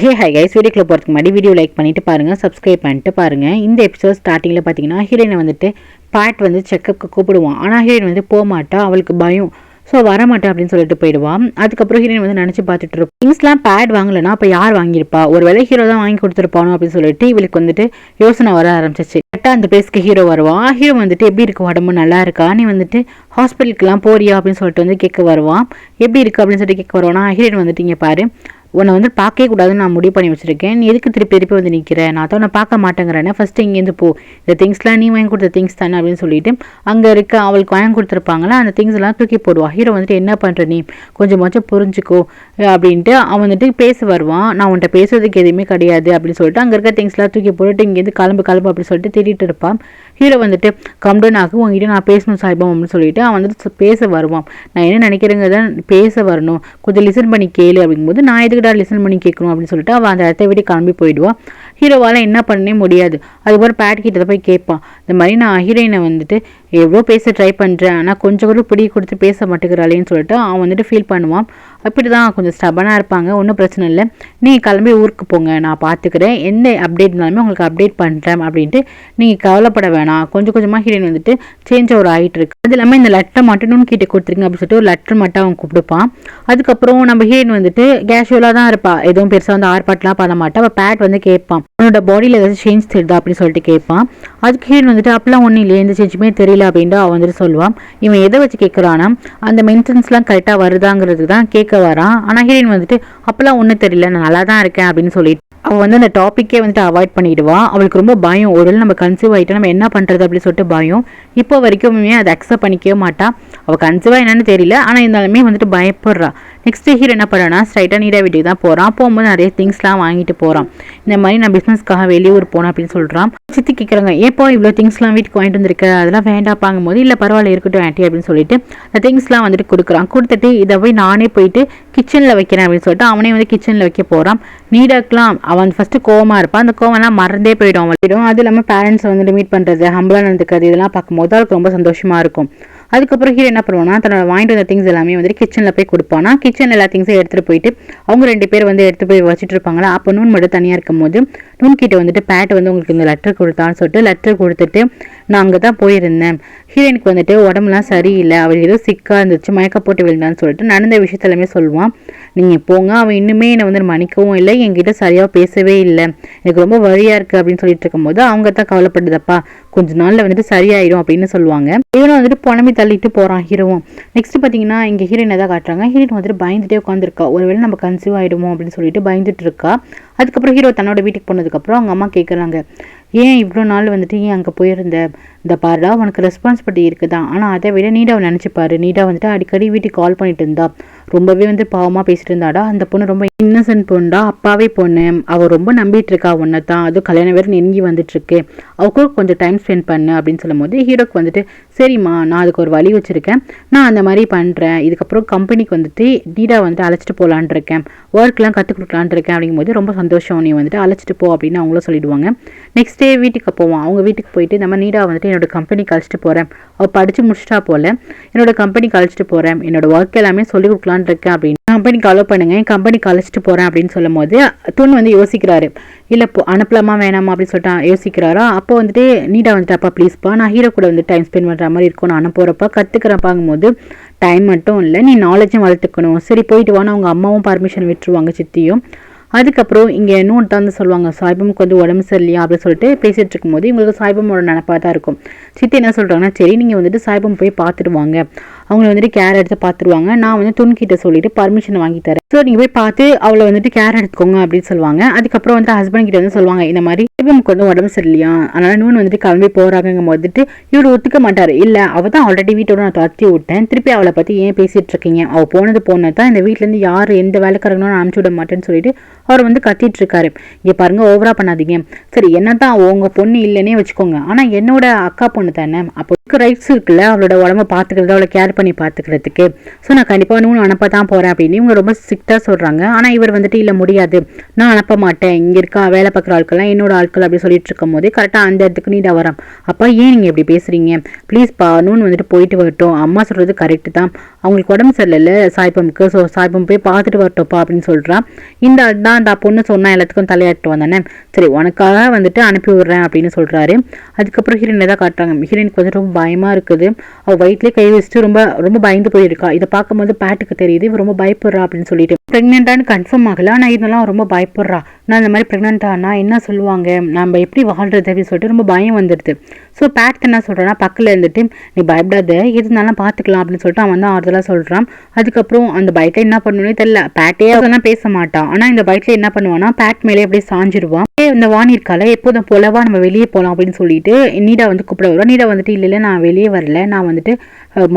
Hi guys, வீடியோக்குள்ள போகிறதுக்கு முன்னாடி வீடியோ லைக் பண்ணிட்டு பாருங்கள், சப்ஸ்கிரைப் பண்ணிட்டு பாருங்கள். இந்த எபிசோட் ஸ்டார்டிங்கில் பார்த்தீங்கன்னா ஹீரோயினை வந்துட்டு பாட் வந்து செக்கப்புக்கு கூப்பிடுவான். ஆனால் ஹீரோயின் வந்து போக மாட்டா, அவளுக்கு பயம். ஸோ வரமாட்டேன் அப்படின்னு சொல்லிட்டு போயிடுவான். அதுக்கப்புறம் ஹீரோயின் வந்து நினச்சி பார்த்துட்டு இருப்போம், திங்ஸ்லாம் பேட் வாங்கலைன்னா அப்போ யார் வாங்கியிருப்பா, ஒரு வேளை ஹீரோ தான் வாங்கி கொடுத்துருப்பானோ அப்படின்னு சொல்லிட்டு இவளுக்கு வந்துட்டு யோசனை வர ஆரம்பிச்சிச்சு. கரெக்டாக அந்த பிளேஸ்க்கு ஹீரோ வருவான். ஹீரோ வந்துட்டு எப்படி இருக்கு, உடம்பு நல்லா இருக்கா, நீ வந்துட்டு ஹாஸ்பிட்டலுக்குலாம் போறியா அப்படின்னு சொல்லிட்டு வந்து கேட்க வருவான். எப்படி இருக்கு அப்படின்னு சொல்லிட்டு கேட்க வருவானா, ஹீரோயின் வந்துட்டு இங்கே பாரு, உன்னை வந்து பார்க்கவே கூடாதுன்னு நான் முடிவு பண்ணி வச்சிருக்கேன், நீ எதுக்கு திருப்பி திருப்பி வந்து நிற்கிறேன், நான் தான் உன்னை பார்க்க மாட்டேங்கிறேன்னு, ஃபஸ்ட்டு இங்கேருந்து போ, இந்த திங்ஸ்லாம் நீ வாங்கி கொடுத்த திங்ஸ் தானே அப்படின்னு சொல்லிட்டு அங்கே இருக்க அவளுக்கு வாங்கி கொடுத்துருப்பாங்களா அந்த திங்ஸ் எல்லாம் தூக்கி போடுவா. ஹீரோ வந்துட்டு என்ன பண்ணுற நீ, கொஞ்சம் புரிஞ்சுக்கோ அப்படின்ட்டு அவன் வந்துட்டு பேச வருவான். நான் உன்ட்ட பேசுறதுக்கு எதுவுமே கிடையாது அப்படின்னு சொல்லிட்டு அங்கே இருக்க திங்ஸ்லாம் தூக்கி போட்டுட்டு இங்கேருந்து கிளம்பு அப்படின்னு சொல்லிட்டு திட்டிட்டு இருப்பான். ஹீரோ வந்துட்டு கம்டன் ஆகும், உங்ககிட்ட நான் பேசணும் சாய்பம் அப்படின்னு சொல்லிட்டு அவன் வந்துட்டு பேச வருவான். நான் என்ன நினைக்கிறேங்க தான் பேச வரணும், கொஞ்சம் லிசன் பண்ணி கேளு அப்படிங்கும்போது, நான் எதுக்கிட்ட லிசன் பண்ணி கேட்கணும் அப்படின்னு சொல்லிட்டு அவன் அந்த இடத்த விட்டு கிளம்பி போயிடுவான். ஹீரோவால் என்ன பண்ணவே முடியாது. அதுக்கப்புறம் பேட் கிட்ட போய் கேட்பான், இந்த மாதிரி நான் ஹீரோயினை வந்துட்டு எவ்வளோ பேச ட்ரை பண்ணுறேன், ஆனால் கொஞ்சம் கூட பிடி கொடுத்து பேச மாட்டேங்கிறாளேன்னு சொல்லிட்டு அவன் வந்துட்டு ஃபீல் பண்ணுவான். அப்படி தான் கொஞ்சம் ஸ்டபனாக இருப்பாங்க. ஒன்றும் பிரச்சனை இல்லை, நீங்கள் கிளம்பி ஊருக்கு போங்க, நான் பார்த்துக்கிறேன், எந்த அப்டேட் இருந்தாலுமே உங்களுக்கு அப்டேட் பண்ணுறேன் அப்படின்ட்டு நீங்கள் கவலைப்பட வேணாம். கொஞ்சமாக ஹீரோயின் வந்துட்டு சேஞ்ச் ஓவர் ஆகிட்டு இருக்கு. அது இல்லாமல் இந்த லெட்டர் மட்டும் கிட்ட கொடுத்துருங்க அப்படின்னு சொல்லிட்டு ஒரு லெட்டர் மட்டும் அவன் கூப்பிடுப்பான். அதுக்கப்புறம் நம்ம ஹீரோயின் வந்துட்டு கேஷுவலாக தான் இருப்பா, எதுவும் பெருசாக வந்து ஆர்ப்பாட்டெலாம் பண்ண மாட்டா. அவள் பேட் வந்து கேட்பான், உன்னோட பாடியில் ஏதாச்சும் சேஞ்ச் தெரியுதா அப்படின்னு சொல்லிட்டு கேட்பான். அதுக்கு ஹீரோயின் வந்துட்டு அப்பெல்லாம் ஒன்றும் இல்லை, எந்த சேஞ்சுமே தெரியல அப்படின்ட்டு அவன் வந்துட்டு சொல்லுவான். இவன் எதை வச்சு கேட்குறான்னா அந்த மென்டன்ஸ்லாம் கரெக்டாக வருதாங்கிறது தான் கேட்க வரான். ஆனால் ஹீரோயின் வந்துட்டு அப்பெல்லாம் ஒன்றும் தெரியல, நான் நல்லா தான் இருக்கேன் அப்படின்னு சொல்லிட்டு அவள் வந்து அந்த டாப்பிக்கே வந்துட்டு அவாய்ட் பண்ணிடுவான். அவளுக்கு ரொம்ப பயம், ஒரு நம்ம கன்சீவ் ஆகிட்டா நம்ம என்ன பண்ணுறது அப்படின்னு சொல்லிட்டு பயம். இப்போ வரைக்குமே அதை அக்செப்ட் பண்ணிக்கவே மாட்டா. அவள் கன்சீவாக என்னன்னு தெரியல, ஆனால் இருந்தாலுமே வந்துட்டு பயப்படுறா. நெக்ஸ்ட் ஹீரோ என்ன பண்ணுறான்னா ஸ்ட்ரைட்டாக நீடா வீட்டுக்கு தான் போகிறான். போகும்போது நிறைய திங்ஸ்லாம் வாங்கிட்டு போகிறான். இந்த மாதிரி நான் பிஸ்னஸ்க்காக வெளியூர் போனேன் அப்படின்னு சொல்கிறான். சித்தி கேட்குறாங்க, ஏப்போ இவ்வளோ திங்ஸ்லாம் வீட்டுக்கு வாங்கிட்டு வந்திருக்க, அதெல்லாம் வேண்டாப்பாங்கும் போது, இல்லை பரவாயில்ல இருக்கட்டும் ஆண்டி அப்படின்னு சொல்லிட்டு அந்த திங்ஸ்லாம் வந்துட்டு கொடுக்குறான். கொடுத்துட்டு இதை போய் நானே போயிட்டு கிச்சனில் வைக்கிறேன் அப்படின்னு சொல்லிட்டு அவனே வந்து கிச்சனில் வைக்க போகிறான். நீடாக்கெலாம் அவன் ஃபஸ்ட்டு கோவமாக இருப்பான். அந்த கோவம்லாம் மறந்தே போயிடும் அவன். அது இல்லாமல் பேரண்ட்ஸை வந்துட்டு மீட் பண்ணுறது, ஹம்பிளாக நடந்துக்கிறது, இதெல்லாம் பார்க்கும்போது அவளுக்கு ரொம்ப சந்தோஷமாக இருக்கும். அதுக்கப்புறம் ஹீரோ என்ன பண்ணுவானா, தன்னோட வாங்கிட்டு வந்த திங்ஸ் எல்லாமே வந்துட்டு கிச்சனில் போய் கொடுப்பானா. கிச்சன் எல்லா திங்ஸையும் எடுத்துகிட்டு போயிட்டு அவங்க 2 பேர் வந்து எடுத்து போய் வச்சுட்டு இருப்பாங்களா. அப்போ நூன் மட்டும் தனியாக இருக்கும் போது நூன் கிட்ட வந்துட்டு பேட் வந்து உங்களுக்கு இந்த லெட்டர் கொடுத்தான்னு சொல்லிட்டு லெட்டர் கொடுத்துட்டு, நான் அங்கே தான் போயிருந்தேன், ஹீரோயினுக்கு வந்துட்டு உடம்புலாம் சரியில்லை, அவள் ஏதோ சிக்காக இருந்துச்சு, மயக்க போட்டு விழுந்தான்னு சொல்லிட்டு நடந்த விஷயத்த எல்லாமே சொல்லுவான். நீங்கள் போங்க, அவன் இன்னுமே என்னை வந்து மன்னிக்கவும் இல்லை, என்கிட்ட சரியாக பேசவே இல்லை, எனக்கு ரொம்ப வழியாக இருக்குது அப்படின்னு சொல்லிட்டு இருக்கும்போது அவங்க தான் கவலைப்படுதப்பா, கொஞ்ச நாளில் வந்துட்டு சரியாயிடும் அப்படின்னு சொல்லுவாங்க. இவனும் வந்துட்டு புனமி தள்ளிட்டு போகிறான் ஹீரோவும். நெக்ஸ்ட் பார்த்தீங்கன்னா இங்கே ஹீரோயின் தான் காட்டுறாங்க. ஹீரோயின் வந்துட்டு பயந்துட்டே உட்காந்துருக்கா, ஒருவேளை நம்ம கன்சீவ் ஆகிடுமோ அப்படின்னு சொல்லிட்டு பயந்துட்டு இருக்கா. அதுக்கப்புறம் ஹீரோ தன்னோட வீட்டுக்கு போனதுக்கப்புறம் அவங்க அம்மா கேட்குறாங்க, ஏன் இவ்வளோ நாள் வந்துட்டு ஏன் அங்கே போயிருந்த, இந்த பாருடா உனக்கு ரெஸ்பான்சிபிலிட்டி இருக்குதான், ஆனால் அதை விட நீடாவை நினச்சிப்பாரு, நீடா வந்துட்டு அடிக்கடி வீட்டுக்கு கால் பண்ணிட்டு இருந்தா, ரொம்பவே வந்து பாவமாக பேசிட்டு இருந்தாடா, அந்த பொண்ணு ரொம்ப இன்னசென்ட் பொண்ணா, அப்பாவே பொண்ணு, அவள் ரொம்ப நம்பிட்டு இருக்கா உன்னை தான், அதுவும் கல்யாணம் வேறு நெருங்கி வந்துட்டு இருக்கு, அவளுக்கு கொஞ்சம் டைம் ஸ்பெண்ட் பண்ணு அப்படின்னு சொல்லும் போது ஹீரோக்கு வந்துட்டு சரிம்மா நான் அதுக்கு ஒரு வழி வச்சுருக்கேன், நான் அந்த மாதிரி பண்ணுறேன், இதுக்கப்புறம் கம்பெனிக்கு வந்துட்டு நீடா வந்துட்டு அழைச்சிட்டு போகலான் இருக்கேன், ஒர்க்லாம் கற்றுக் கொடுக்கலான் இருக்கேன் அப்படிங்கும்போது ரொம்ப சந்தோஷம், நீ வந்துட்டு அழைச்சிட்டு போ அப்படின்னு அவங்களும் சொல்லிடுவாங்க. நெக்ஸ்ட் டே வீட்டுக்கு போவான். அவங்க வீட்டுக்கு போயிட்டு இந்த மாதிரி நீடா வந்துட்டு என்னோட கம்பெனிக்கு அழைச்சிட்டு போகிறேன், அவள் படித்து முடிச்சிட்டா போல, என்னோட கம்பெனிக்கு அழைச்சிட்டு போகிறேன், என்னோட ஒர்க் எல்லாமே சொல்லிக் கொடுக்கலான் இருக்கேன் அப்படின்னு கம்பெனிக்கு அலோ பண்ணுங்க, என் கம்பெனிக்கு அழைச்சிட்டு போகிறேன் அப்படின்னு சொல்லும் போது துன் வந்து யோசிக்கிறாரு, இல்லை அனுப்பலாமா வேணாமா அப்படின்னு சொல்லிட்டு யோசிக்கிறாரா. அப்போ வந்துட்டு நீடா வந்துட்டு அப்பா ப்ளீஸ்ப்பா, நான் ஹீரோ கூட வந்து டைம் ஸ்பெண்ட் பண்ணுற மாதிரி இருக்கும், நான் அனுப்புகிறப்ப கற்றுக்கிறப்பாங்கும் போது டைம் மட்டும் இல்லை, நீ நாலேஜும் வளர்த்துக்கணும், சரி போயிட்டு வான்னு அவங்க அம்மாவும் பர்மிஷன் விட்டுருவாங்க, சித்தியும். அதுக்கப்புறம் இங்கே இன்னொன்று தான் வந்து சொல்லுவாங்க, சாய்பமுக்கு வந்து உடம்பு சரியில்லையா அப்படின்னு சொல்லிட்டு பேசிகிட்டு இருக்கும்போது இவங்களுக்கு சாய்பமோட நினப்பாக தான் இருக்கும். சித்தி என்ன சொல்கிறாங்கன்னா, சரி நீங்கள் வந்துட்டு சாய்பம் போய் பார்த்துட்டு வாங்க, அவங்கள வந்துட்டு கேர் எடுத்து பார்த்துருவாங்க, நான் வந்து துன்கிட்ட சொல்லிட்டு பர்மிஷன் வாங்கி தரேன், ஸோ நீங்கள் போய் பார்த்து அவளை வந்துட்டு கேர் எடுத்துக்கோங்க அப்படின்னு சொல்லுவாங்க. அதுக்கப்புறம் வந்து ஹஸ்பண்ட் கிட்ட வந்து சொல்லுவாங்க, இந்த மாதிரி சாய்பமுக்கு வந்து உடம்பு சரியில்லையா, அதனால் நூன் வந்துட்டு கிளம்பி போகிறாங்க போதுட்டு இவர் ஒத்துக்க மாட்டார். இல்லை அவள் தான் ஆல்ரெடி வீட்டோட நான் தத்தி விட்டேன், திருப்பி அவளை பற்றி ஏன் பேசிகிட்டு இருக்கீங்க, அவள் போனது தான், இந்த வீட்டிலேருந்து யார் எந்த வேலைக்காரங்களும் நான் அனுப்பிச்சி விட மாட்டேன்னு சொல்லிட்டு அவர் வந்து கத்திட்டு இருக்காரு. இங்கே பாருங்க ஓவரா பண்ணாதீங்க, சரி என்னதான் உங்க பொண்ணு இல்லைன்னே வச்சுக்கோங்க, ஆனால் என்னோட அக்கா பொண்ணு தானே, அப்போ ரைட்ஸ் இருக்குல்ல, அவளோட உடம்ப பார்த்துக்கிறது, அவளை கேர் கேர் பண்ணி பார்த்துக்கிறதுக்கு. ஸோ நான் கண்டிப்பாக நூன் அனுப்ப தான் போகிறேன் அப்படின்னு இவங்க ரொம்ப ஸ்ட்ரிக்டாக சொல்கிறாங்க. ஆனால் இவர் வந்துட்டு இல்லை முடியாது, நான் அனுப்ப மாட்டேன், இங்கே இருக்க வேலை பார்க்குற ஆட்கள்லாம் என்னோட ஆட்கள் அப்படி சொல்லிட்டு இருக்கும் போது கரெக்டாக அந்த இடத்துக்கு நீடா வரான். அப்பா ஏன் நீங்கள் இப்படி பேசுகிறீங்க, ப்ளீஸ்ப்பா நூன் வந்துட்டு போயிட்டு வரட்டும், அம்மா சொல்கிறது கரெக்டு தான், அவங்களுக்கு உடம்பு சரியில்லை சாய்பமுக்கு, ஸோ சாய்பம் போய் பார்த்துட்டு வரட்டோப்பா அப்படின்னு சொல்கிறான். இந்த தான் அந்த பொண்ணு சொன்னால் எல்லாத்துக்கும் தலையாட்டு வந்தானே, சரி உனக்காக வந்துட்டு அனுப்பி விடுறேன் அப்படின்னு சொல்கிறாரு. அதுக்கப்புறம் ஹீரோயினை தான் காட்டுறாங்க. ஹீரோயினுக்கு வந்து ரொம்ப பயமாக இருக்குது, அவள் வயிற்றுலேயே கை வச்சுட்டு ரொம்ப ரொம்ப பயந்து போயிருக்கா. இதை பார்க்கும்போது பேட்டுக்கு தெரியுது இவ ரொம்ப பயப்படுறா அப்படின்னு சொல்லிட்டு. ப்ரெக்னென்ட்டானு கன்ஃபார்ம் ஆகல, ஆனால் இதெல்லாம் ரொம்ப பயப்படுறா. நான் இந்த மாதிரி ப்ரெக்னென்ட்டானா என்ன சொல்லுவாங்க, நம்ம எப்படி வாழ்றது அப்படின்னு சொல்லிட்டு ரொம்ப பயம் வந்துடுது. ஸோ பேட் என்ன சொல்கிறான்னா பக்கத்தில் இருந்துட்டு நீ பயப்படாத, எது இருந்தாலும் பார்த்துக்கலாம் அப்படின்னு சொல்லிட்டு அவன் தான் ஆறுதலாக சொல்கிறான். அதுக்கப்புறம் அந்த பயத்தில் என்ன பண்ணணுன்னே தெரியல, பேட்டே அதெல்லாம் பேச மாட்டான். ஆனால் இந்த பயத்தில் என்ன பண்ணுவான்னா பேட் மேலே அப்படியே சாஞ்சிருவான். இந்த வாணி இருக்கால எப்போதும் போலவா நம்ம வெளியே போகலாம் அப்படின்னு சொல்லிட்டு நீடா வந்து கூப்பிட வருவா. நீடா வந்துட்டு இல்லை நான் வெளியே வரல, நான் வந்துட்டு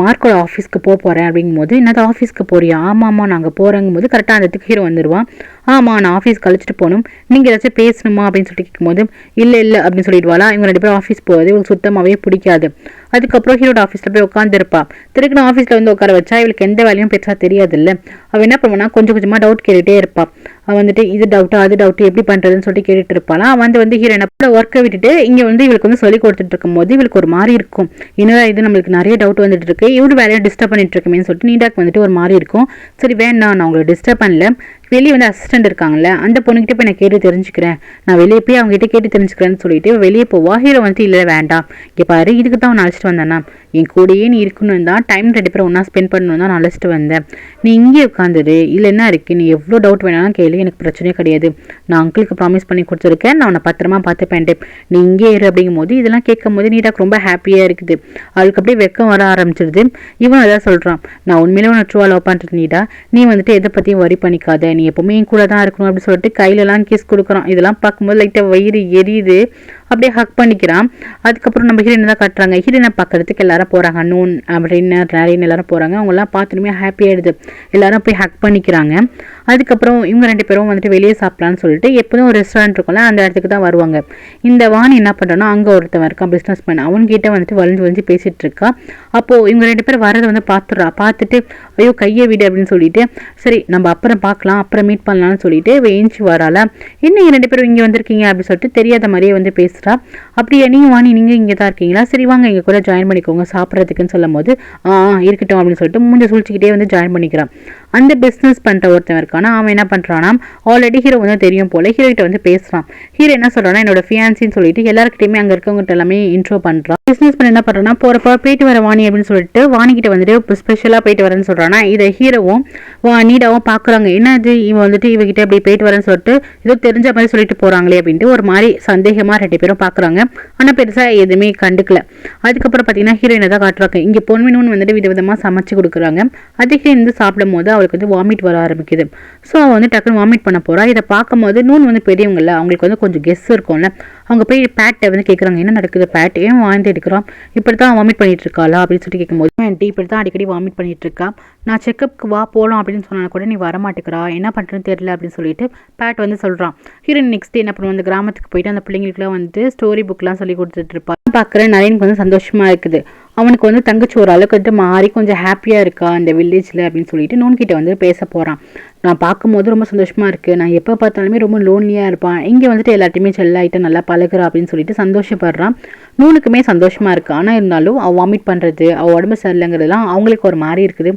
மார்க்கோட ஆஃபீஸ்க்கு போகிறேன் அப்படிங்கும் போது என்னது ஆஃபீஸ்க்கு போறியா, ஆமாம்மா நாங்கள் போகிறேங்கும் போது கரெக்டாக அந்த இடத்துக்கு ஹீரோ வந்துடுவான். ஆமாம் நான் ஆஃபீஸ் கழிச்சிட்டு போகணும், நீங்கள் ஏதாச்சும் பேசணுமா அப்படின்னு சொல்லிட்டு கேட்கும்போது இல்லை அப்படின்னு சொல்லிடுவாளா. இவங்க 2 பேரும் ஆஃபீஸ் போகிறது இவங்களுக்கு சுத்தமாகவே பிடிக்காது. அதுக்கப்புறம் ஹீரோட ஆஃபீஸில் போய் உட்காந்துருப்பா. திருக்குன்னு ஆஃபீஸில் வந்து உட்கார வச்சா இவளுக்கு எந்த வேலையும் பெருசாக தெரியாது இல்லை. அவள் என்ன பண்ணுவானா கொஞ்சம் கொஞ்சமாக டவுட் கேட்டுகிட்டே இருப்பாள். அவள் வந்துட்டு இது டவுட்டா அது டவுட்டு எப்படி பண்ணுறதுன்னு சொல்லிட்டு கேட்டுட்டு இருப்பாளா. வந்து ஹீரோயினை ஒர்க்கை விட்டுட்டு இங்கே வந்து இவளுக்கு வந்து சொல்லி கொடுத்துட்டு இருக்கும் போது இவளுக்கு ஒரு மாதிரி இருக்கும், என்னடா இது நம்மளுக்கு நிறைய டவுட் வந்துட்டு இருக்கு, இவரு வேலையை டிஸ்டர்ப் பண்ணிட்டு இருக்குமேன்னு சொல்லிட்டு நீடாக்கு வந்துட்டு ஒரு மாதிரி இருக்கும். சரி வேண்டாம் நான் உங்களை டிஸ்டர்ப் பண்ணல, வெளியே வந்து அசிஸ்டன்ட் இருக்காங்கல்ல அந்த பொண்ணுகிட்ட போய் நான் கேட்டு தெரிஞ்சுக்கிறேன், நான் வெளியே போய் அவங்க கிட்ட கேட்டு தெரிஞ்சுக்கிறேன்னு சொல்லிட்டு வெளியே போவா. ஹீரோ வந்துட்டு இல்லை வேண்டாம், இங்கே பாரு இதுக்கு தான் நான் அழைச்சிட்டு வந்தேன்னா, என் கூடயே நீ இருக்கணும் தான், டைம் 2 பேரும் ஒன்றா ஸ்பெண்ட் பண்ணணும் தான் நான் அழைச்சிட்டு வந்தேன், நீ இங்கே உட்காந்துரு, இல்லை என்ன இருக்கு, நீ எவ்வளோ டவுட் வேணாலும் கேளு, எனக்கு பிரச்சனையே கிடையாது, நான் அங்கிளுக்கு ப்ராமிஸ் பண்ணி கொடுத்துருக்கேன், நான் உன்னை பத்திரமா பார்த்துப்பேன், நீ இங்கே இரு அப்படிங்கும் போது இதெல்லாம் கேட்கும் போது நீடாக்கு ரொம்ப ஹாப்பியாக இருக்குது. அவளுக்கு அப்படியே வெக்கம் வர ஆரம்பிச்சிடுது. இவன் அதான் சொல்கிறான், நான் உண்மையிலே உன்னை ட்ரூவா லவ் பண்ணுறது நீடா, நீ வந்துட்டு எதை பற்றியும் வரி பண்ணிக்காத, நீ எப்பவுமே என் கூட தான் இருக்கணும் அப்படின்னு சொல்லிட்டு கையிலலாம் கிஸ் கொடுக்குறான். இதெல்லாம் பார்க்கும்போது லைட்டாக வயிறு எரியுது, அப்படியே ஹக் பண்ணிக்கிறான். அதுக்கப்புறம் நம்ம ஹீரோயினை தான் காட்டுறாங்க. ஹீரோயினை பார்க்கறதுக்கு எல்லாரும் போகிறாங்க, நூன் அப்படின்னு நிறைய எல்லாரும் போகிறாங்க. அவங்கெல்லாம் பார்த்துட்டுமே ஹாப்பியாகிடுது, எல்லாரும் போய் ஹக் பண்ணிக்கிறாங்க. அதுக்கப்புறம் இவங்க 2 பேரும் வந்துட்டு வெளியே சாப்பிட்லான்னு சொல்லிட்டு எப்போதும் ஒரு ரெஸ்டாரண்ட் இருக்கும்ல அந்த இடத்துக்கு தான் வருவாங்க. இந்த வாணி என்ன பண்ணுறான்னா அங்கே ஒருத்தவன் இருக்கான் பிஸ்னஸ் மேன், அவன்கிட்ட வந்துட்டு வளைஞ்சு பேசிகிட்டு இருக்கா. அப்போது இவங்க 2 பேர் வரதை வந்து பார்த்துட்டு ஐயோ கையை விடு அப்படின்னு சொல்லிட்டு சரி நம்ம அப்புறம் பார்க்கலாம் அப்புறம் மீட் பண்ணலாம்னு சொல்லிட்டு ஏஞ்சி வராளா. என்ன 2 பேரும் இங்கே வந்திருக்கீங்க அப்படின்னு சொல்லிட்டு தெரியாத மாதிரியே வந்து பேசுகிறா. அப்படியே நீங்கள் வாணி நீங்கள் இங்கே தான் இருக்கீங்களா, சரி வாங்க இங்கே கூட ஜாயின் பண்ணிக்கோங்க சாப்பிட்றதுக்குன்னு சொல்லும் போது இருக்கட்டும் அப்படின்னு சொல்லிட்டு மூஞ்ச சுழிச்சிக்கிட்டே வந்து ஜாயின் பண்ணிக்கிறான். அந்த பிஸ்னஸ் பண்ணுற ஒருத்தன் இருக்கானா அவன் என்ன பண்ணுறான்னா ஆல்ரெடி ஹீரோ வந்து தெரியும் போல ஹீரோகிட்ட வந்து பேசுகிறான். ஹீரோ என்ன சொல்கிறான்னா என்னோட ஃபியான்சின்னு சொல்லிட்டு எல்லாருக்கிட்டையுமே அங்கே இருக்கவங்ககிட்ட எல்லாமே இன்ட்ரோ பண்ணுறான். பிஸ்னஸ் பண்ண என்ன பண்ணுறான்னா போகிறப்ப போயிட்டு வர வாணி அப்படின்னு சொல்லிட்டு வாணிக்கிட்ட வந்துட்டு ஸ்பெஷலாக போயிட்டு வரேன்னு சொல்கிறான்னா இதை ஹீரோவும் நீடாவும் பார்க்குறாங்க. என்னது இவன் வந்துட்டு இவகிட்ட அப்படி போயிட்டு வரேன்னு சொல்லிட்டு ஏதோ தெரிஞ்ச மாதிரி சொல்லிட்டு போகிறாங்களே அப்படின்ட்டு ஒரு மாதிரி சந்தேகமாக 2 பேரும் பார்க்குறாங்க. ஆனால் பெருசாக எதுவுமே கண்டுக்கல. அதுக்கப்புறம் பார்த்தீங்கன்னா ஹீரோயினை தான் காட்டுறாங்க. இங்கே பொன்மினு வந்துட்டு விதவிதமாக சமைச்சு கொடுக்குறாங்க. அது ஹீரோயின் வந்து சாப்பிடும் போது அவளுக்கு வந்து வாமிட் வர ஆரம்பிக்குது. ஸோ அவள் வந்து டக்குன்னு வாமிட் பண்ண போகிறா. இதை பார்க்கும்போது நூன் வந்து பெரியவங்கள அவங்களுக்கு வந்து கொஞ்சம் கெஸ் இருக்கும்ல, அவங்க போய் பேட்டை வந்து கேட்குறாங்க என்ன நடக்குது, பேட் ஏன் வாந்தி எடுக்கிறான், இப்படி தான் வாமிட் பண்ணிட்டு இருக்காளா அப்படின்னு சொல்லிட்டு கேட்கும்போது இப்படி தான் அடிக்கடி வாமிட் பண்ணிட்டு இருக்கா, நான் செக்கப்புக்கு வா போகலாம் அப்படின்னு சொன்னா கூட நீ வரமாட்டேக்கிறா, என்ன பண்ணுறதுன்னு தெரியல அப்படின்னு சொல்லிட்டு பேட் வந்து சொல்கிறான். ஹீரோயின் நெக்ஸ்ட் டே என்ன பண்ணுவோம், அந்த கிராமத்துக்கு போயிட்டு அந்த பிள்ளைங்களுக்குலாம் வந்து ஸ்டோரி புக்லாம் சொல்லி கொடுத்துட்டு இருப்பா. பார்க்குற நரேனுக்கு வந்து சந்தோஷமாக இருக்குது. அவனுக்கு வந்து தங்கச்சி ஒரு அளவுக்கு வந்து மாறி கொஞ்சம் ஹாப்பியாக இருக்கா அந்த வில்லேஜில் அப்படின்னு சொல்லிட்டு நூன்கிட்ட வந்து பேச போகிறான். நான் பார்க்கும்போது ரொம்ப சந்தோஷமாக இருக்குது, நான் எப்போ பார்த்தாலுமே ரொம்ப லோன்லியாக இருப்பான், இங்கே வந்துட்டு எல்லாத்தையுமே செல்லாயிட்டு நல்லா பழகுறா அப்படின்னு சொல்லிட்டு சந்தோஷப்படுறான். நூனுக்குமே சந்தோஷமாக இருக்குது. ஆனால் இருந்தாலும் அவள் வாமிட் பண்ணுறது அவள் உடம்பு சரியில்லைங்கிறதுலாம் அவங்களுக்கு ஒரு மாதிரி இருக்குது.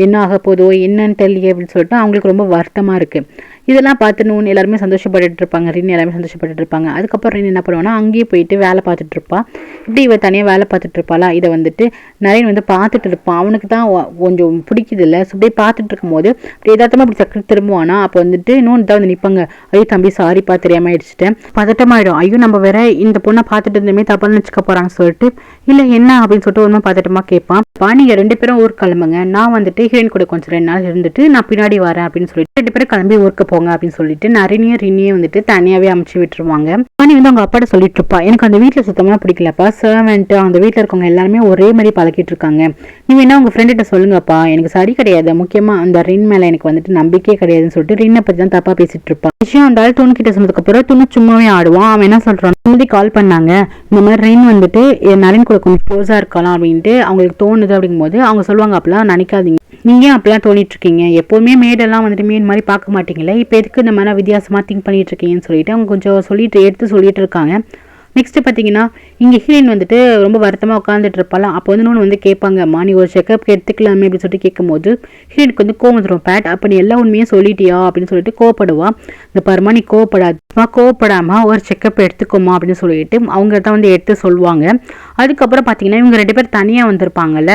என்ன ஆக போதோ என்னன்னு தெரியல அப்படின்னு சொல்லிட்டு அவங்களுக்கு ரொம்ப வருத்தமாக இருக்குது. இதெல்லாம் பார்த்து நூன் எல்லாருமே சந்தோஷப்பட்டுட்டு இருப்பாங்க, ரின் எல்லாருமே சந்தோஷப்பட்டுட்டு இருப்பாங்க. அதுக்கப்புறம் ரின் என்ன பண்ணுவான்னா அங்கேயே போயிட்டு வேலை பார்த்துட்டு இருப்பா. இப்படி இவ தனியாக வேலை பார்த்துட்டு இருப்பாளா, இதை வந்துட்டு நரேன் வந்து பார்த்துட்டு இருப்பான். அவனுக்கு தான் கொஞ்சம் பிடிக்குது இல்லை. ஸோ அப்படியே பார்த்துட்டு இருக்கும்போது அப்படி எதார்த்தமாக அப்படி சக்கர திரும்புவானா. அப்போ வந்துட்டு நூன் தான் வந்து நிற்பாங்க. ஐயோ தம்பி சாரிப்பா தெரியாமல் ஆயிடுச்சிட்டேன், பதட்டமாயிடும், ஐயோ நம்ம வேற இந்த பொண்ணை பார்த்துட்டு இருந்தமே தப்பான்னு வச்சுக்க போகிறாங்க சொல்லிட்டு இல்லை என்ன அப்படின்னு சொல்லிட்டு ஒரு மாதிரி பதட்டமாக கேட்பான். நீங்கள் 2 பேரும் ஊருக்கு கிளம்புங்க, நான் வந்துட்டு ஹீரோயின் கூட கொஞ்சம் 2 நாள் இருந்துட்டு நான் பின்னாடி வரேன் அப்படின்னு சொல்லிட்டு 2 பேரும் கிளம்பி ஊருக்கு போங்க அப்படின்னு சொல்லிட்டு நரேனையும் ரினியும் வந்துட்டு தனியாவே அமைச்சு விட்டுருவாங்க. வாணி வந்து அவங்க அப்பாட்ட சொல்லிட்டு இருப்பா, எனக்கு அந்த வீட்டுல சுத்தமா பிடிக்கலப்பா, சர்வெண்ட் அந்த வீட்டில் இருக்கவங்க எல்லாருமே ஒரே மாதிரி பழக்கிட்டு இருக்காங்க. நீ வேணா உங்கள் ஃப்ரெண்ட்கிட்ட சொல்லுங்கப்பா, எனக்கு சரி கிடையாது, முக்கியமாக அந்த ரின் மேலே எனக்கு வந்துட்டு நம்பிக்கையே கிடையாதுன்னு சொல்லிட்டு ரின்னை பற்றி தான் தப்பாக பேசிட்டு இருப்பான். விஷயம் அந்த ஆள் துணு கிட்ட சொன்னதுக்கப்புறம் துணு சும்மாவே ஆடுவான். அவன் என்ன சொல்கிறான், முந்தி கால் பண்ணாங்க, இந்த மாதிரி ரின் வந்துட்டு நரேன் கூட கொஞ்சம் க்ளோஸாக இருக்கலாம் அப்படின்ட்டு அவங்களுக்கு தோணுது. அப்படிங்கும்போது அவங்க சொல்லுவாங்க, அப்பெல்லாம் நினைக்காதீங்க, நீங்கள் அப்படிலாம் தோணிட்டு இருக்கீங்க, எப்போவுமே மேடெல்லாம் வந்துட்டு மீன் மாதிரி பார்க்க மாட்டீங்களே, இப்போ எதுக்கு இந்த மாதிரி வித்தியாசமாக திங்க் பண்ணிட்டு இருக்கீங்கன்னு சொல்லிட்டு அவங்க கொஞ்சம் சொல்லிட்டு இருக்காங்க. நெக்ஸ்ட் பார்த்தீங்கன்னா இங்கே ஹீரோயின் வந்துட்டு ரொம்ப வருத்தமாக உட்காந்துட்டு இருப்பாலாம். அப்போ வந்து இன்னொன்று வந்து கேட்பாங்க, அம்மா நீ ஒரு செக்அப் எடுத்துக்கலாமே அப்படின்னு சொல்லிட்டு கேட்கும்போது ஹீரோயினுக்கு வந்து கோவம் வந்துடும். பேட் அப்போ நீ எல்லா உண்மையும் சொல்லிட்டியா அப்படின்னு சொல்லிட்டு கோவப்படுவா. இந்த பாருமா நீ கோவப்படாமல் ஒரு செக்அப் எடுத்துக்கோமா அப்படின்னு சொல்லிட்டு அவங்க தான் வந்து எடுத்து சொல்லுவாங்க. அதுக்கப்புறம் பார்த்தீங்கன்னா இவங்க 2 பேர் தனியாக வந்திருப்பாங்கல்ல,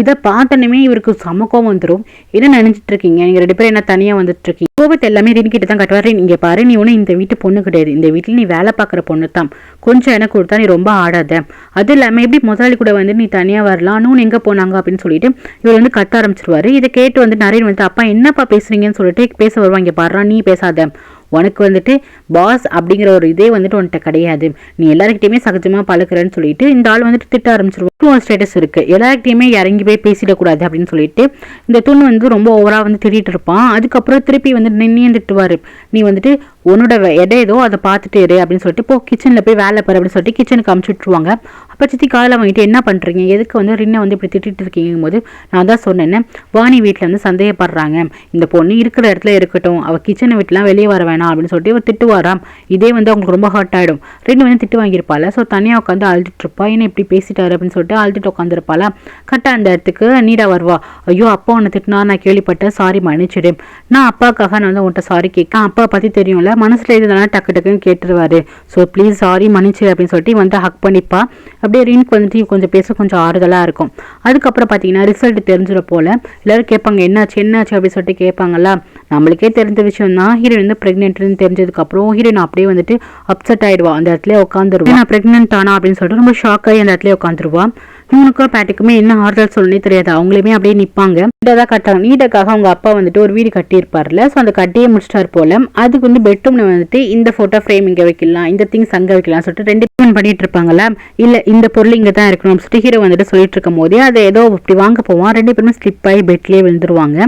இதை பார்த்தனுமே இவருக்கு சம கோவம் வந்துடும். என்ன நினைச்சிட்டு இருக்கீங்க, நீங்கள் 2 பேரும் என்ன தனியாக வந்துட்டு இருக்கீங்க, கோபத்தை எல்லாமே ரின் கிட்ட தான் கட்டுவாரு. இங்கே பாரு, நீ ஒன்றும் இந்த வீட்டு பொண்ணு கிடையாது, இந்த வீட்டில் நீ வேலை பார்க்குற பொண்ணு தான், கொஞ்சம் எனக்கு கொடுத்தா நீ ரொம்ப ஆடாத, அது இல்லாமல் எப்படி முதலாளி கூட வந்து நீ தனியாக வரலாம், இன்னும் எங்கே போனாங்க அப்படின்னு சொல்லிட்டு இவர் வந்து கத்த ஆரம்பிச்சிருவாரு. இதை கேட்டு வந்து நரேன் வந்து அப்பா என்னப்பா பேசுறீங்கன்னு சொல்லிட்டு பேச வருவாங்க. இங்கே பாடுறா, நீ பேசாத, உனக்கு வந்துட்டு பாஸ் அப்படிங்கிற ஒரு இதே வந்துட்டு உன்கிட்ட கிடையாது, நீ எல்லாருக்கிட்டையுமே சகஜமாக பழக்கிறேன்னு சொல்லிட்டு இந்த ஆள் வந்துட்டு திட்ட ஆரம்பிச்சிருவோம். ஸ்டேட்டஸ் இருக்கு, எல்லாருக்கிட்டையுமே இறங்கி போய் பேசிடக்கூடாது அப்படின்னு சொல்லிட்டு இந்த துண் வந்து ரொம்ப ஓவரா வந்து திட்டிட்டு இருப்பான். அதுக்கப்புறம் திருப்பி வந்து நின்று திட்டுவாரு, நீ வந்துட்டு உன்னோட ஏதோ அதை பார்த்துட்டு இரு அப்படின்னு சொல்லிட்டு இப்போ கிச்சனில் போய் வேலை பாரு அப்படின்னு சொல்லிட்டு கிச்சனுக்கு அமுச்சு விட்டுருவாங்க. அப்போ சித்தி காலையில் வாங்கிட்டு என்ன பண்ணுறீங்க, எதுக்கு வந்து ரின்னை வந்து இப்படி திட்டிட்டு இருக்கீங்கும் போது நான் தான் சொன்னேன்னு வாணி வீட்டில் வந்து சந்தேகப்படுறாங்க, இந்த பொண்ணு இருக்கிற இடத்துல இருக்கட்டும், அவள் கிச்சனை விட்டுலாம் வெளியே வர வேணாம் அப்படின்னு சொல்லிட்டு இவர் திட்டுவாராம். இதே வந்து அவங்களுக்கு ரொம்ப ஹர்ட் ஆகிடும். ரின் வந்து திட்டு வாங்கியிருப்பாள். ஸோ தனியாக உட்காந்து அழுதுட்டு இருப்பா, என்ன இப்படி பேசிட்டாரு அப்படின்னு சொல்லிட்டு அழுதுட்டு உட்காந்துருப்பாளா. கரெக்டாக அந்த இடத்துக்கு நீடா வருவா. ஐயோ அப்பா உன்னை திட்டினா, நான் கேள்விப்பட்டேன், சாரி மன்னிச்சிடு, நான் அப்பாவுக்காக நான் வந்து உன்ட்ட சாரி கேட்கேன், அப்பா பற்றி தெரியும்ல, மனசில் இதெல்லாம் டக்குன்னு கேட்டுருவாரு, ஸோ ப்ளீஸ் சாரி மன்னிச்சிடு அப்படின்னு சொல்லிட்டு வந்து ஹக் பண்ணிப்பா. அப்படியே ரின்க்கு வந்துட்டு கொஞ்சம் பேச கொஞ்சம் ஆறுதலாக இருக்கும். அதுக்கப்புறம் பார்த்தீங்கன்னா ரிசல்ட் தெரிஞ்சிட போல எல்லாரும் கேட்பாங்க, என்னாச்சு அப்படின்னு சொல்லிட்டு கேட்பாங்களா. நம்மளுக்கே தெரிஞ்ச விஷயம் தான், ஹீரோயின் வந்து ப்ரெக்னென்ட்னு தெரிஞ்சதுக்கப்புறம் ஹீரோயின் அப்படியே வந்துட்டு அப்செட் ஆகிடுவா, அந்த இடத்துல உட்காந்துருவா. நான் ப்ரெக்னென்ட் ஆனா அப்படின்னு சொல்லிட்டு ரொம்ப ஷாக் ஆகி அந்த இடத்துல உட்காந்துருவா. இவனுக்கும் பேட்டுக்குமே என்ன ஆறுதல் சொல்லனே தெரியாது, அவங்களுமே அப்படியே நிற்பாங்க. நீடாதான் கட்டாங்க. நீடாக்காக அவங்க அப்பா வந்துட்டு ஒரு வீடு கட்டியிருப்பார்ல, ஸோ அந்த கட்டியே முடிச்சிட்டார் போல. அதுக்கு வந்து பெட்ரூம்ல வந்துட்டு இந்த ஃபோட்டோ ஃப்ரேம் இங்கே வைக்கலாம், இந்த திங்ஸ் அங்கே வைக்கலாம் சொல்லிட்டு 2 பேரும் பண்ணிட்டு இருப்பாங்களா. இல்லை இந்த பொருள் இங்கே தான் இருக்கணும் சொல்லிட்டு ஹீரோ வந்துட்டு சொல்லிட்டு இருக்கும் போதே அதை ஏதோ இப்படி வாங்க போவான். 2 பேருமே ஸ்லிப் ஆகி பெட்லேயே விழுந்துருவாங்க.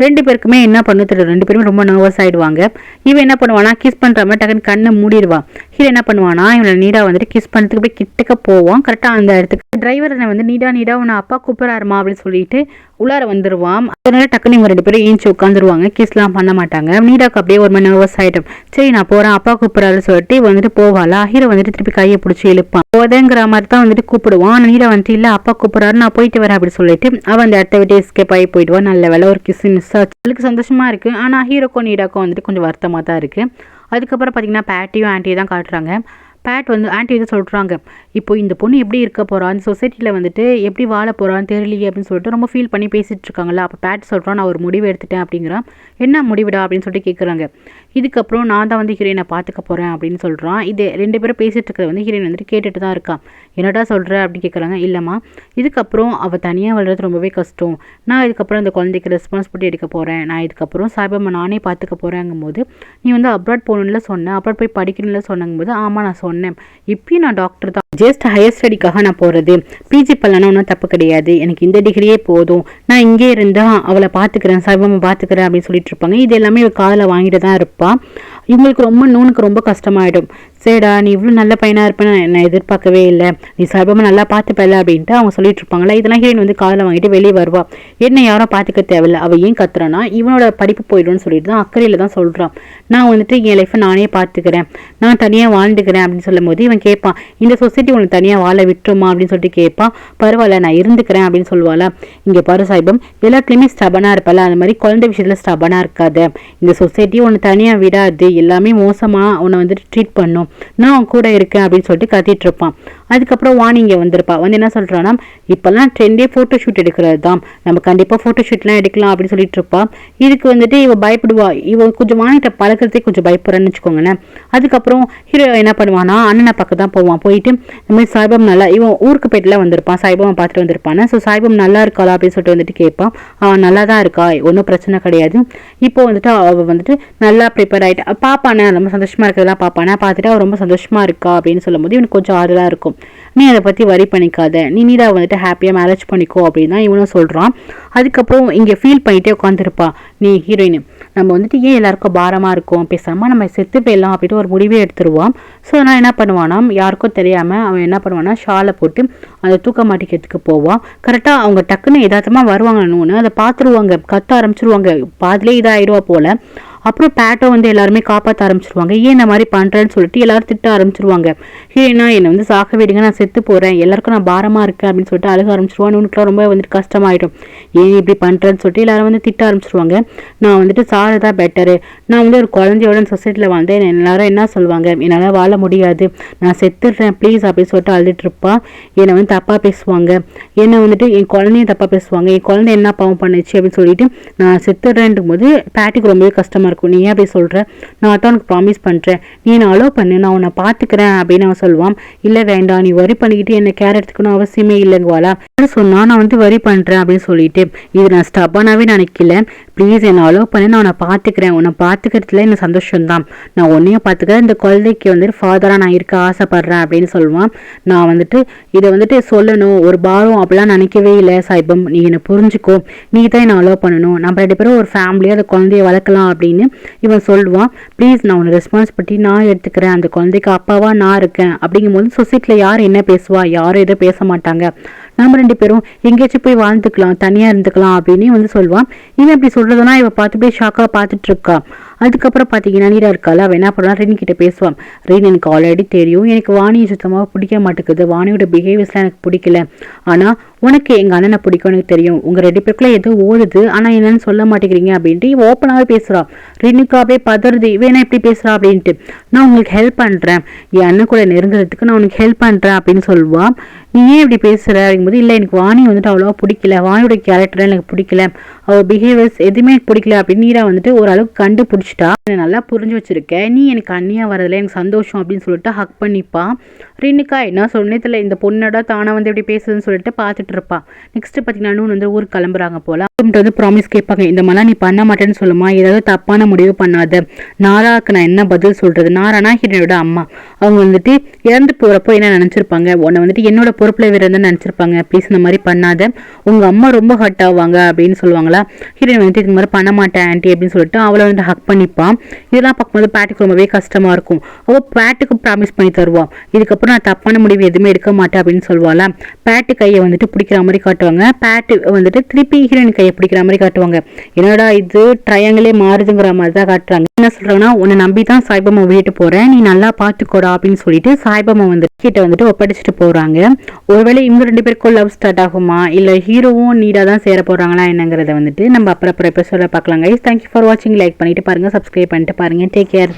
2 பேருக்குமே என்ன பண்ணு தெரியல, 2 பேருமே ரொம்ப நர்வஸ் ஆயிடுவாங்க. இவன் என்ன பண்ணுவானா, கிஸ் பண்ற மாதிரி டக்குன்னு கண்ணை மூடிடுவா. ஹீரோ என்ன பண்ணுவானா, இவனை நீடா வந்துட்டு கிஸ் பண்ணதுக்கு போய் கிட்டக்க போவான். கரெக்டாக அந்த இடத்துக்கு டிரைவர் வந்து நீடா உன்னை அப்பா கூப்பிடாருமா அப்படின்னு சொல்லிட்டு உள்ளார வந்துருவான். அதனால டக்குன்னு இவங்க 2 பேரும் ஏஞ்சி உட்காந்துருவாங்க, கிஸ்லாம் பண்ண மாட்டாங்க. நீடாக்கு அப்படியே ஒரு மாதிரி நர்வஸ் ஆயிடும். சரி நான் போறேன், அப்பா கூப்பிடாருன்னு சொல்லிட்டு வந்துட்டு போவாளா. ஹீரோ வந்துட்டு திருப்பி கையை பிடிச்சி இழுப்பான். போதேங்கிற மாதிரி தான் வந்துட்டு கூப்பிடுவான். நீடா வந்துட்டு இல்லை அப்பா கூப்பிடாரு, நான் போயிட்டு வரேன் அப்படின்னு சொல்லிட்டு அவன் அந்த இடத்த விட்டு எஸ்கேப் ஆகி போயிடுவான். நல்ல வேலை ஒரு கிஸ் மிஸ் ஆச்சு. அவளுக்கு சந்தோஷமா இருக்கு, ஆனா ஹீரோக்கும் நீடாக்கும் வந்துட்டு கொஞ்சம் வருத்தமா தான் இருக்கு. அதுக்கப்புறம் பார்த்தீங்கன்னா பேட்டியும் ஆன்ட்டியும் தான் காட்டுறாங்க. பேட் வந்து ஆன்ட்டி வந்து சொல்கிறாங்க, இப்போ இந்த பொண்ணு எப்படி இருக்க போகிறா, அந்த சொசைட்டியில் வந்துட்டு எப்படி வாழ போகிறான்னு தெரியலையே அப்படின்னு சொல்லிட்டு ரொம்ப ஃபீல் பண்ணி பேசிகிட்டு இருக்காங்களா. அப்போ பேட் சொல்கிறான், நான் ஒரு முடிவு எடுத்துட்டேன் அப்படிங்கிறான். என்ன முடிவிடா அப்படின்னு சொல்லிட்டு கேட்குறாங்க. இதுக்கப்புறம் நான் தான் வந்து ஹீரோயினை பார்த்துக்க போகிறேன் அப்படின்னு சொல்கிறான். இது 2 பேரும் பேசிகிட்டு இருக்கிறத வந்து ஹீரோயின் வந்துட்டு கேட்டுட்டு தான் இருக்கான். என்னடா சொல்கிற அப்படின்னு கேட்குறாங்க. இல்லைம்மா, இதுக்கப்புறம் அவள் தனியாக வளர்றது ரொம்பவே கஷ்டம், நான் இதுக்கப்புறம் அந்த குழந்தைக்கு ரெஸ்பான்சிபிலிட்டி எடுக்க போகிறேன், நான் இதுக்கப்புறம் சாய்பாபா நானே பார்த்துக்க போகிறேங்கும் போது நீ வந்து அப்ராட் போகணுன்னு சொன்னேன், அப்ராட் போய் படிக்கணும்னு சொன்னங்கும் போது ஆமாம் நான் சொன்னேன், இப்பயும் நான் டாக்டர் தான், ஜஸ்ட் ஹையர் ஸ்டடிக்காக நான் போகிறது, பிஜி பண்ணலன்னா ஒன்றும் தப்பு கிடையாது, எனக்கு இந்த டிகிரியே போதும், நான் இங்கே இருந்தால் அவளை பார்த்துக்கிறேன், சாய்பாபா பார்த்துக்கிறேன் அப்படின்னு சொல்லிட்டு இருப்பாங்க. இது எல்லாமே காதில் வாங்கிட்டு தான் இருப்பான். இவங்களுக்கு ரொம்ப நூனுக்கு ரொம்ப கஷ்டமாயிடும். சரிடா நீ இவ்வளோ நல்ல பையனாக இருப்பேன்னு நான் எதிர்பார்க்கவே இல்லை, நீ சாய்பாபா நல்லா பார்த்துப்பல அப்படின்ட்டு அவங்க சொல்லிட்டு இருப்பாங்களா. இதெல்லாம் ஹீரோயின் வந்து காதில் வாங்கிட்டு வெளியே வருவா. என்ன யாரும் பார்த்துக்க தேவையில்லை, அவள் ஏன் கத்துறானா இவனோட படிப்பு போயிடும்னு சொல்லிட்டு தான் அக்கறையில் தான் சொல்கிறான். நான் வந்துட்டு என் லைஃப்பை நானே பார்த்துக்கிறேன், நான் தனியாக வாழ்ந்துக்கிறேன் அப்படின்னு சொல்லும் போது இவன் கேட்பான், இந்த சொசைட்டி உனக்கு தனியாக வாழ விட்டுருமா அப்படின்னு சொல்லிட்டு கேட்பான். பரவாயில்ல நான் இருந்துக்கிறேன் அப்படின்னு சொல்லுவாளா. இங்கே பாரு சாய்பம், எல்லாத்துலேயுமே ஸ்டபனாக இருப்பல, அந்த மாதிரி குழந்தை விஷயத்தில் ஸ்டபனாக இருக்காத, இந்த சொசைட்டி உன்னை தனியாக விடாது, எல்லாமே மோசமாக உன்னை வந்துட்டு ட்ரீட் பண்ணும், நான் அவன் கூட இருக்கேன் அப்படின்னு சொல்லிட்டு கத்திட்டு இருப்பான். அதுக்கப்புறம் வாணி இங்கே வந்திருப்பா. வந்து என்ன சொல்கிறான்னா, இப்போல்லாம் ட்ரெண்டே ஃபோட்டோ ஷூட் எடுக்கிறது தான், நம்ம கண்டிப்பாக ஃபோட்டோ ஷூட்லாம் எடுக்கலாம் அப்படின்னு சொல்லிட்டு இருப்பா. இதுக்கு வந்துட்டு இவ பயப்படுவா, இவ கொஞ்சம் வாணிகிட்ட பழக்கிறதே கொஞ்சம் பயப்படுறேன்னு வச்சுக்கோங்களேன். அதுக்கப்புறம் ஹீரோ என்ன பண்ணுவானா, அண்ணனை பக்கம் தான் போவான். போயிட்டு இந்த மாதிரி சாய்பாம் நல்லா, இவன் ஊருக்கு போயிட்டுலாம் வந்திருப்பான், சாய்பாபா பார்த்துட்டு வந்திருப்பான். ஸோ சாய்பாம் நல்லா இருக்காளா அப்படின்னு சொல்லிட்டு வந்துட்டு கேட்பான். அவன் நல்லா தான் இருக்கா, ஒன்றும் பிரச்சனை கிடையாது, இப்போ வந்துட்டு அவள் வந்துட்டு நல்லா ப்ரிப்பேர் ஆகிட்டு பாப்பானே, ரொம்ப சந்தோஷமாக இருக்கிறதெல்லாம் பாப்பானே, பார்த்துட்டு அவள் ரொம்ப சந்தோஷமாக இருக்கா அப்படின்னு சொல்லும் போது இவனுக்கு கொஞ்சம் ஆறுதலாக இருக்கும். நீ அதை பற்றி வரி பண்ணிக்காத, நீ நீடா வந்துட்டு ஹாப்பியாக மேரேஜ் பண்ணிக்கோ அப்படின்னு தான் இவனும் சொல்கிறான். அதுக்கப்புறம் இங்கே ஃபீல் பண்ணிகிட்டே உட்காந்துருப்பா நீ ஹீரோயின். நம்ம வந்துட்டு ஏன் எல்லாருக்கும் பாரமாக இருக்கும், பேசாமல் நம்ம செத்து போயிடலாம் அப்படின்ட்டு ஒரு முடிவே எடுத்துருவான். ஸோ நான் என்ன பண்ணுவானா, யாருக்கும் தெரியாமல் அவன் என்ன பண்ணுவானா ஷாலை போட்டு அந்த தூக்க மாட்டிக்கிறதுக்கு போவான். கரெக்டாக அவங்க டக்குன்னு எதார்த்தமாக வருவாங்கன்னு அதை பார்த்துருவாங்க, கத்த ஆரம்பிச்சிருவாங்க, பாதிலே இதாகிடுவா போல். அப்புறம் பேட்டோ வந்து எல்லாருமே காப்பாற்ற ஆரம்பிச்சிருவாங்க. ஏன் இந்த மாதிரி பண்ணுறேன்னு சொல்லிட்டு எல்லாரும் திட்ட ஆரம்பிச்சிருவாங்க. ஹீரோயினா என்னை வந்து சாக விடுங்க, நான் செத்து போகிறேன், எல்லாருக்கும் நான் பாரமாக இருக்கேன் அப்படின்னு சொல்லிட்டு அழுக ஆரம்பிச்சிருவான். உனக்குலாம் ரொம்ப வந்துட்டு கஷ்டமாயிடும், ஏன் இப்படி பண்ணுறேன்னு சொல்லிட்டு எல்லாரும் வந்து திட்ட ஆரம்பிச்சிருவாங்க. நான் வந்துட்டு சாகிறதா பெட்டரு, நான் வந்து ஒரு குழந்தையோட சொசைட்டியில் வந்தேன், எல்லாரும் என்ன சொல்லுவாங்க, என்னால் வாழ முடியாது, நான் செத்துடுறேன் ப்ளீஸ் அப்படின்னு சொல்லிட்டு அழுதுட்டு இருப்பான். என்னை வந்து தப்பாக பேசுவாங்க, என்னை வந்துட்டு என் குழந்தையும் தப்பாக பேசுவாங்க, என் குழந்தை என்ன பாவம் பண்ணுச்சு அப்படின்னு சொல்லிட்டு நான் செத்துடுறேன்டும் போது பேட்டிக்கு ரொம்பவே கஷ்டமாக இருக்கும். நீ ஏன் அப்படி சொல்கிற, நான் தான் உனக்கு ப்ராமிஸ் பண்ணுறேன், நீ என்னை அலோவ் பண்ணு, நான் உன்னை பார்த்துக்கிறேன் அப்படின்னு அவன் சொல்லுவான். இல்லை வேண்டாம், நீ வரி பண்ணிக்கிட்டு என்னை கேர் எடுத்துக்கணும் அவசியமே இல்லைங்குவாளா சொன்னால் நான் வந்து வரி பண்ணுறேன் அப்படின்னு சொல்லிட்டு, இது நான் ஸ்டப்பானாவே நினைக்கல, ப்ளீஸ் என்னை அலோவ் பண்ணி நான் உன்னை பார்த்துக்கிறேன், உன்னை பார்த்துக்கிறதுல எனக்கு சந்தோஷம்தான், நான் உன்னையும் பார்த்துக்கிறேன், இந்த குழந்தைக்கு வந்துட்டு ஃபாதராக நான் இருக்க ஆசைப்பட்றேன் அப்படின்னு சொல்லுவான். நான் வந்துட்டு இதை வந்துட்டு சொல்லணும், ஒரு பாரம் அப்படிலாம் நினைக்கவே இல்லை சாய்பம், நீ என்னை புரிஞ்சுக்கோ, நீ தான் என்னை அலோவ் பண்ணணும், நம்ம 2 பேரும் ஒரு ஃபேமிலியாக அந்த குழந்தைய வளர்க்கலாம் அப்படின்னு இவன் சொல்லுவான். ப்ளீஸ் நான் உன்னை ரெஸ்பான்சிபிலிட்டி நான் எடுத்துக்கிறேன், அந்த குழந்தைக்கு அப்பாவா நான் இருக்கேன் அப்படிங்கும்போது சொசைட்டியில் யார் என்ன பேசுவா, யாரும் எதுவும் பேச மாட்டாங்க, நம்ம 2 பேரும் எங்கேயாச்சும் போய் வாழ்ந்துக்கலாம், தனியாக இருந்துக்கலாம் அப்படின்னு வந்து சொல்லுவான். இவன் இப்படி சொல்கிறதுனா இவன் பார்த்து போய் ஷாக்காக பார்த்துட்டு இருக்கா. அதுக்கப்புறம் பார்த்தீங்கன்னா நீரா இருக்காள், அவன் என்ன பண்ணுவான், ரெயின் கிட்ட பேசுவான். ரெயின் எனக்கு ஆல்ரெடி தெரியும், எனக்கு வாணியை சுத்தமாக பிடிக்க மாட்டேங்குது, வாணியோட பிஹேவியர்ஸ்லாம் எனக்கு பிடிக்கல, ஆனால் உனக்கு எங்கள் அண்ணனை பிடிக்கும் எனக்கு தெரியும், உங்கள் 2 பேருக்குள்ளே ஏதோ ஓடுது, ஆனால் என்னன்னு சொல்ல மாட்டேங்கிறீங்க அப்படின்ட்டு இவன் ஓப்பனாகவே பேசுகிறான். ரெயினுக்கு அப்படியே பதறுது, இவன் எப்படி பேசுகிறா அப்படின்ட்டு. நான் உங்களுக்கு ஹெல்ப் பண்ணுறேன், என் அண்ணன் கூட நெருங்குறதுக்கு நான் உனக்கு ஹெல்ப் பண்ணுறேன் அப்படின்னு சொல்லுவான். நீ ஏன் இப்படி பேசுகிற அப்படிங்கும்போது, இல்லை எனக்கு வாணி வந்துட்டு அவ்வளோவா பிடிக்கல, வாணியோட கேரக்டர் எனக்கு பிடிக்கல, அவள் பிஹேவியர்ஸ் எதுவுமே எனக்கு பிடிக்கல அப்படின்னு நீரா வந்துட்டு ஓரளவுக்கு கண்டுபிடிச்சிட்டா. நல்லா புரிஞ்சு வச்சிருக்கேன், நீ எனக்கு அண்ணியாக வரதில்ல, எனக்கு சந்தோஷம் அப்படின்னு சொல்லிட்டு ஹக் பண்ணிப்பான். ரெயினுக்கா என்ன சொன்னதில்ல, இந்த பொண்ணோட தானே வந்து எப்படி பேசுதுன்னு சொல்லிட்டு பார்த்துட்டு இருப்பா. நெக்ஸ்ட் பார்த்தீங்கன்னா அண்ணன் வந்து ஊருக்கு கிளம்புறாங்க போல. வந்து ப்ராமிஸ் கேட்பாங்க, இந்த மாதிரிலாம் நீ பண்ண மாட்டேன்னு சொல்லுமா, ஏதாவது தப்பான முடிவு பண்ணாத, நாராக்கு நான் என்ன பதில் சொல்றது, நாரானா ஹீரோட அம்மா, அவங்க வந்துட்டு இறந்து போறப்போ என்ன நினைச்சிருப்பாங்க, உன்னை வந்துட்டு என்னோட பொறுப்புல விருந்தன்னு நினைச்சிருப்பாங்க, ப்ளீஸ் இந்த மாதிரி பண்ணாத, உங்க அம்மா ரொம்ப ஹர்ட் ஆவாங்க அப்படின்னு சொல்லுவாங்களா. ஹீரோயின் வந்துட்டு இது மாதிரி பண்ண மாட்டேன் ஆன்ட்டி அப்படின்னு சொல்லிட்டு அவளை வந்து ஹக் பண்ணிப்பான். இதெல்லாம் பார்க்கும்போது பேட்டுக்கு ரொம்பவே கஷ்டமா இருக்கும். அவள் பேட்டுக்கு ப்ராமிஸ் பண்ணி தருவான், இதுக்கப்புறம் நான் தப்பான முடிவு எதுவுமே எடுக்க மாட்டேன் அப்படின்னு சொல்லுவாளா. பேட்டு கையை வந்துட்டு பிடிக்கிற மாதிரி காட்டுவாங்க, பேட்டு வந்துட்டு திருப்பி ஹீரோயின் கையை பிடிக்கிற மாதிரி காட்டுவாங்க. என்னடா இது ட்ரையாங்கிளே மாறுதுங்கிற மாதிரி தான் காட்டுறாங்க. என்ன சொல்றாங்கன்னா, உன்னை நம்பி தான் சாய்பாமா வீட்டு போறேன், நீ நல்லா பாத்துக்கோடா அப்படின்னு சொல்லிட்டு சாய்பாமா வந்து கிட்ட வந்துட்டு ஒப்படைச்சிட்டு போறாங்க. ஒருவேளை இவங்க 2 பேருக்கும் லவ் ஸ்டார்ட் ஆகுமா, இல்ல ஹீரோவும் நீடா தான் சேர போறாங்களா என்னங்கிறத வந்துட்டு நம்ம அப்புறம் எபிசோட பார்க்கலாம். கைஸ், தேங்க்யூ ஃபார் வாட்சிங். லைக் பண்ணிட்டு பாருங்க, சப்ஸ்கிரைப் பண்ணிட்டு பாருங்க. Take care.